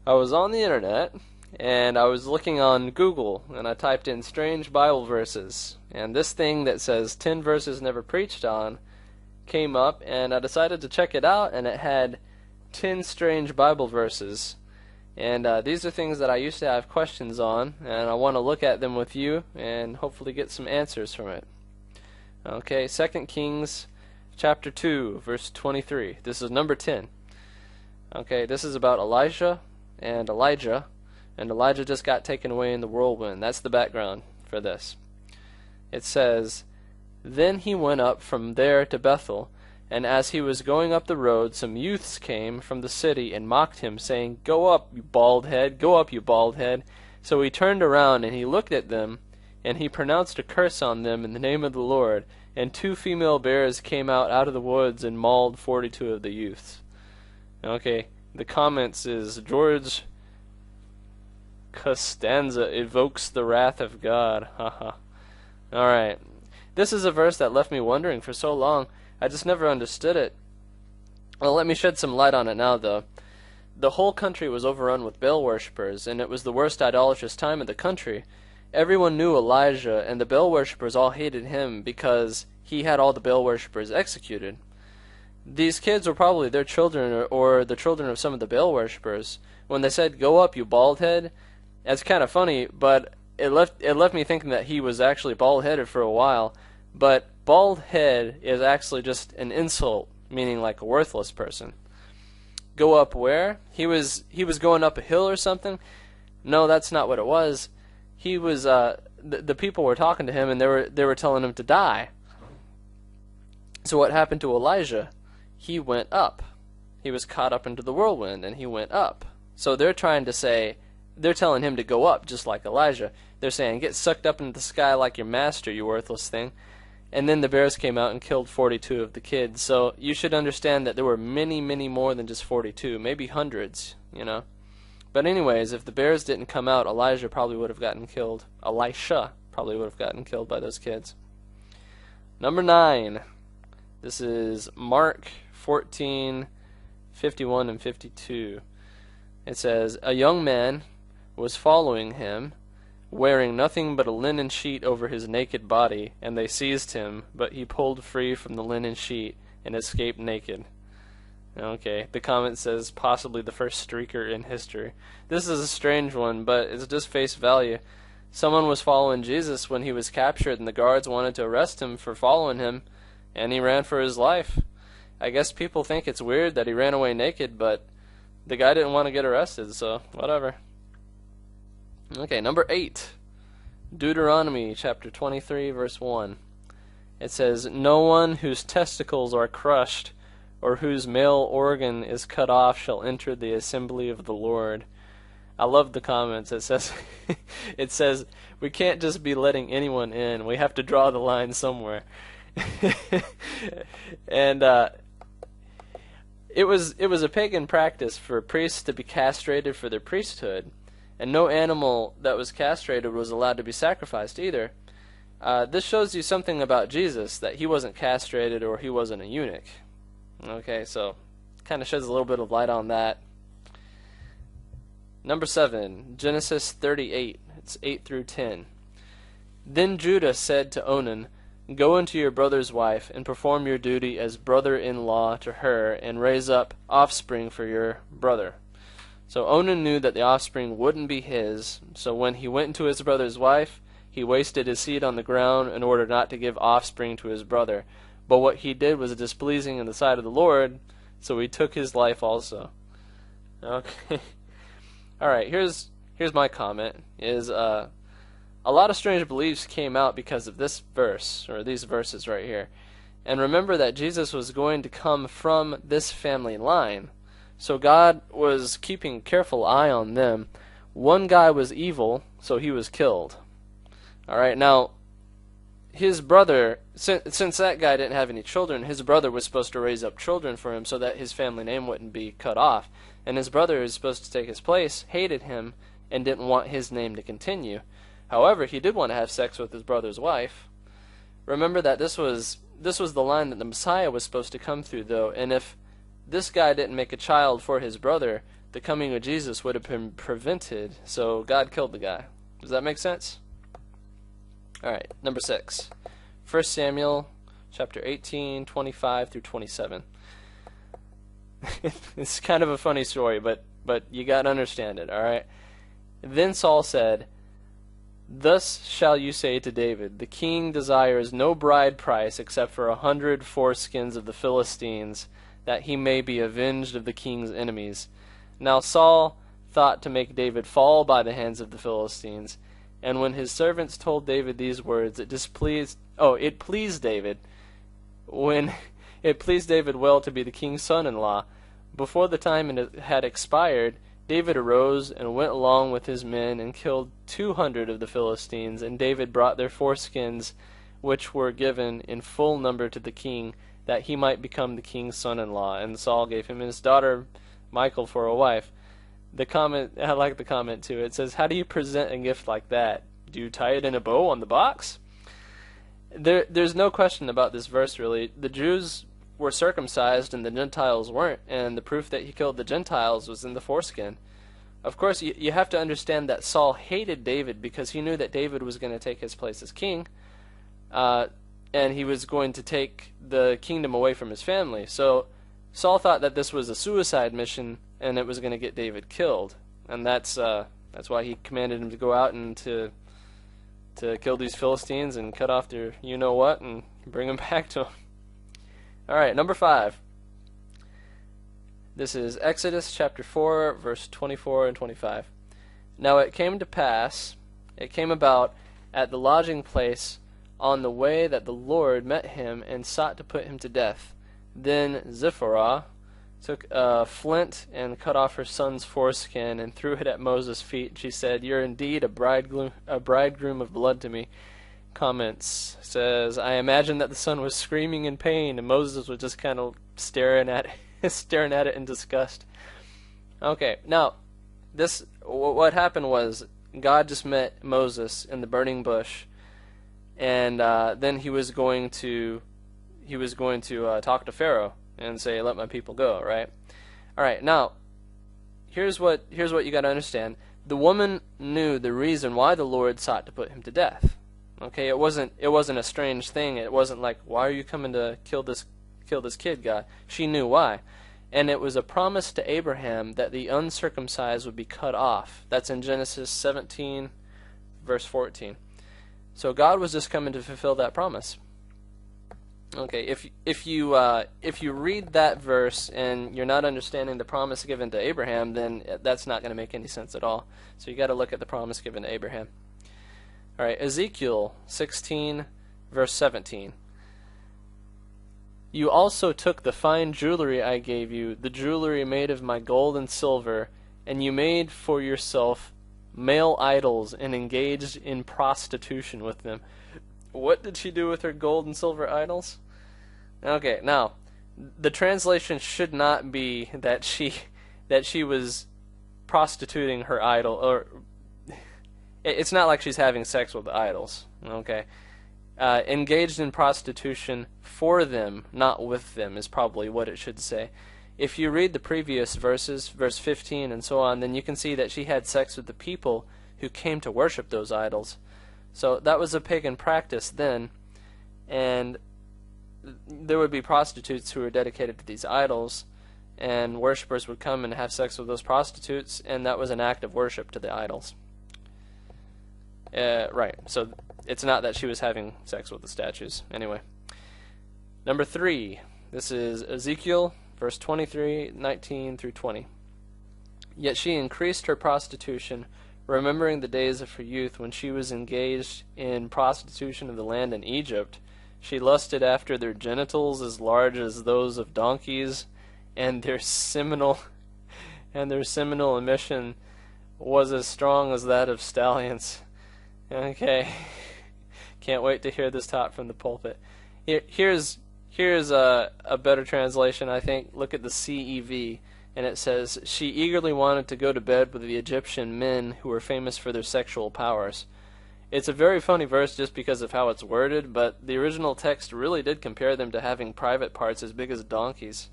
I was on the internet, and I was looking on Google, and I typed in strange Bible verses, and this thing that says 10 verses never preached on came up, and I decided to check it out, and it had 10 strange Bible verses. And these are things that I used to have questions on, and I want to look at them with you and hopefully get some answers from it. Okay, 2 Kings chapter 2, verse 23. This is number 10. Okay, this is about Elijah and Elijah just got taken away in the whirlwind. That's the background for this. It says, "Then he went up from there to Bethel, and as he was going up the road, some youths came from the city and mocked him, saying, 'Go up, you bald head, go up, you bald head.' So he turned around and he looked at them, and he pronounced a curse on them in the name of the Lord, and 2 female bears came out of the woods and mauled 42 of the youths." Okay, the comments is, George Costanza evokes the wrath of God. Haha. Alright. This is a verse that left me wondering for so long. I just never understood it. Well, let me shed some light on it now, though. The whole country was overrun with Baal worshippers, and it was the worst idolatrous time of the country. Everyone knew Elijah, and the Baal worshippers all hated him because he had all the Baal worshippers executed. These kids were probably their children or the children of some of the Baal worshippers. When they said, "Go up, you bald head," that's kind of funny, but it left me thinking that he was actually bald-headed for a while. But bald head is actually just an insult, meaning like a worthless person. Go up where? He was going up a hill or something? No, that's not what it was. He was the people were talking to him, and they were telling him to die. So what happened to Elijah? He went up. He was caught up into the whirlwind, and he went up. So they're telling him to go up, just like Elijah. They're saying, "Get sucked up into the sky like your master, you worthless thing." And then the bears came out and killed 42 of the kids. So you should understand that there were many, many more than just 42, maybe hundreds, you know. But anyways, if the bears didn't come out, Elijah probably would have gotten killed. Elisha probably would have gotten killed by those kids. Number 9. This is Mark 14:51 and 52. It says, "A young man was following him, wearing nothing but a linen sheet over his naked body, and they seized him, but he pulled free from the linen sheet and escaped naked." Okay, the comment says possibly the first streaker in history. This is a strange one, but it's just face value. Someone was following Jesus when he was captured, and the guards wanted to arrest him for following him, and he ran for his life. I guess people think it's weird that he ran away naked, but the guy didn't want to get arrested, so whatever. Okay, number 8. Deuteronomy chapter 23, verse 1. It says, "No one whose testicles are crushed or whose male organ is cut off shall enter the assembly of the Lord." I love the comments. It says, it says, we can't just be letting anyone in. We have to draw the line somewhere. And it was a pagan practice for priests to be castrated for their priesthood, and no animal that was castrated was allowed to be sacrificed either. This shows you something about Jesus, that he wasn't castrated or he wasn't a eunuch. Okay, so kind of sheds a little bit of light on that. Number 7, Genesis 38. It's 8 through 10. "Then Judah said to Onan, 'Go unto your brother's wife, and perform your duty as brother-in-law to her, and raise up offspring for your brother.' So Onan knew that the offspring wouldn't be his, so when he went to his brother's wife, he wasted his seed on the ground in order not to give offspring to his brother. But what he did was displeasing in the sight of the Lord, so he took his life also." Okay. Alright, here's my comment, is a lot of strange beliefs came out because of this verse, or these verses right here. And remember that Jesus was going to come from this family line. So God was keeping a careful eye on them. One guy was evil, so he was killed. Alright, now, his brother, since that guy didn't have any children, his brother was supposed to raise up children for him so that his family name wouldn't be cut off. And his brother, who was supposed to take his place, hated him and didn't want his name to continue. However, he did want to have sex with his brother's wife. Remember that this was the line that the Messiah was supposed to come through, though, and if this guy didn't make a child for his brother, the coming of Jesus would have been prevented, so God killed the guy. Does that make sense? Alright, number 6. 1 Samuel chapter 18, 25 through 27. It's kind of a funny story, but you got to understand it, alright? Then Saul said, "Thus shall you say to David, the king desires no bride price except for 100 foreskins of the Philistines, that he may be avenged of the king's enemies." Now Saul thought to make David fall by the hands of the Philistines. And when his servants told David these words, it pleased David, when it pleased David well to be the king's son-in-law. Before the time had expired, David arose and went along with his men and killed 200 of the Philistines, and David brought their foreskins, which were given in full number to the king, that he might become the king's son-in-law. And Saul gave him his daughter Michal for a wife. I like the comment too. It says, "How do you present a gift like that? Do you tie it in a bow on the box?" There's no question about this verse, really. The Jews were circumcised and the Gentiles weren't, and the proof that he killed the Gentiles was in the foreskin. Of course, you have to understand that Saul hated David because he knew that David was going to take his place as king, and he was going to take the kingdom away from his family. So Saul thought that this was a suicide mission, and it was going to get David killed, and that's why he commanded him to go out and to kill these Philistines and cut off their you-know-what and bring them back to him. All right, number 5. This is Exodus chapter 4, verse 24 and 25. "Now it came about at the lodging place on the way that the Lord met him and sought to put him to death. Then Zipporah took a flint and cut off her son's foreskin and threw it at Moses' feet. She said, 'You're indeed a bridegroom of blood to me.'" Comments says, "I imagine that the son was screaming in pain, and Moses was just kind of staring at it in disgust." Okay, now what happened was God just met Moses in the burning bush, and then he was going to talk to Pharaoh and say, "Let my people go," right? All right, now here's what you got to understand. The woman knew the reason why the Lord sought to put him to death. Okay, it wasn't a strange thing. It wasn't like, "Why are you coming to kill this kid, God?" She knew why. And it was a promise to Abraham that the uncircumcised would be cut off. That's in Genesis 17, verse 14. So God was just coming to fulfill that promise. Okay, if you read that verse and you're not understanding the promise given to Abraham, then that's not going to make any sense at all. So you got to look at the promise given to Abraham. All right, Ezekiel 16, verse 17. "You also took the fine jewelry I gave you, the jewelry made of my gold and silver, and you made for yourself male idols and engaged in prostitution with them." What did she do with her gold and silver idols? Okay, now the translation should not be that she was prostituting her idol, or it's not like she's having sex with the idols. Okay, engaged in prostitution for them, not with them, is probably what it should say. If you read the previous verses, verse 15 and so on, then you can see that she had sex with the people who came to worship those idols. So that was a pagan practice then, and there would be prostitutes who were dedicated to these idols, and worshippers would come and have sex with those prostitutes, and that was an act of worship to the idols. Right, so it's not that she was having sex with the statues. Anyway. Number 3, this is Ezekiel, verse 23, 19 through 20. "Yet she increased her prostitution, remembering the days of her youth when she was engaged in prostitution of the land in Egypt. She lusted after their genitals as large as those of donkeys, and their seminal emission was as strong as that of stallions." Okay, can't wait to hear this taught from the pulpit. Here's a better translation, I think. Look at the CEV. And it says, "She eagerly wanted to go to bed with the Egyptian men who were famous for their sexual powers." It's a very funny verse just because of how it's worded, but the original text really did compare them to having private parts as big as donkeys.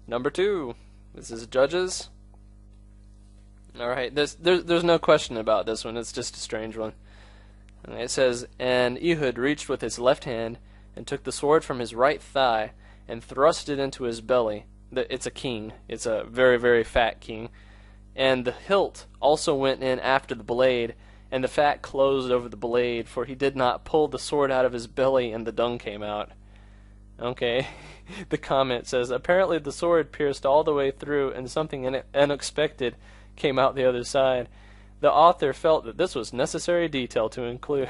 Number 2, this is Judges All right, there's no question about this one. It's just a strange one. Okay, it says, and Ehud reached with his left hand and took the sword from his right thigh and thrust it into his belly. It's a king. It's a very, very fat king. And the hilt also went in after the blade, and the fat closed over the blade, for he did not pull the sword out of his belly, and the dung came out. Okay. The comment says, apparently the sword pierced all the way through, and something unexpected came out the other side. The author felt that this was necessary detail to include.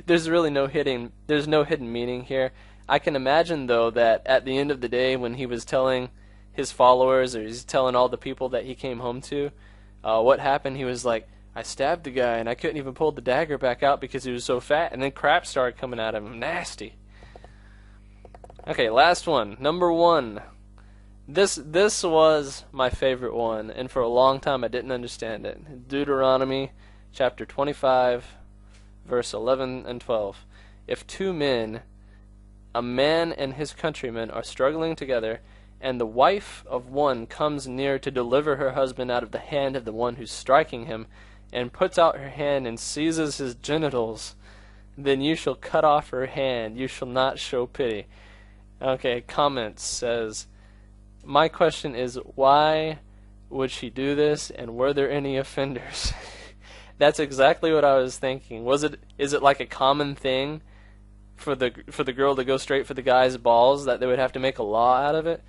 There's really no hidden meaning here. I can imagine, though, that at the end of the day, when he was telling his followers, or he's telling all the people that he came home to, what happened, he was like, I stabbed the guy, and I couldn't even pull the dagger back out because he was so fat, and then crap started coming out of him. Nasty. Okay, last one. Number 1. This was my favorite one, and for a long time I didn't understand it. Deuteronomy chapter 25, verse 11 and 12. If two men, a man and his countrymen, are struggling together, and the wife of one comes near to deliver her husband out of the hand of the one who's striking him, and puts out her hand and seizes his genitals, then you shall cut off her hand. You shall not show pity. Okay, comments says, my question is, why would she do this, and were there any offenders? That's exactly what I was thinking. Is it like a common thing for the girl to go straight for the guy's balls, that they would have to make a law out of it?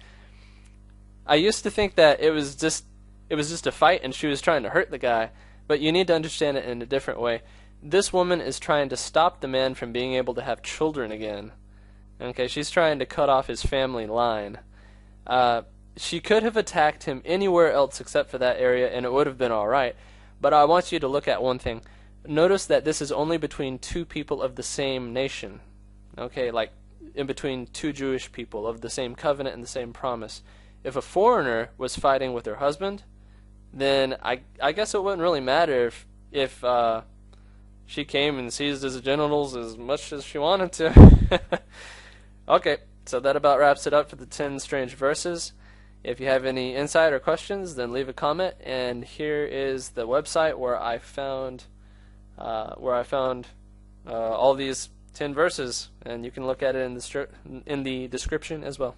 I used to think that it was just a fight and she was trying to hurt the guy, but you need to understand it in a different way. This woman is trying to stop the man from being able to have children again. Okay, she's trying to cut off his family line. She could have attacked him anywhere else except for that area, and it would have been alright. But I want you to look at one thing. Notice that this is only between two people of the same nation. Okay, like in between two Jewish people of the same covenant and the same promise. If a foreigner was fighting with her husband, then I guess it wouldn't really matter if she came and seized his genitals as much as she wanted to. Okay, so that about wraps it up for the 10 strange verses. If you have any insight or questions, then leave a comment. And here is the website where I found all these 10 verses, and you can look at it in the description as well.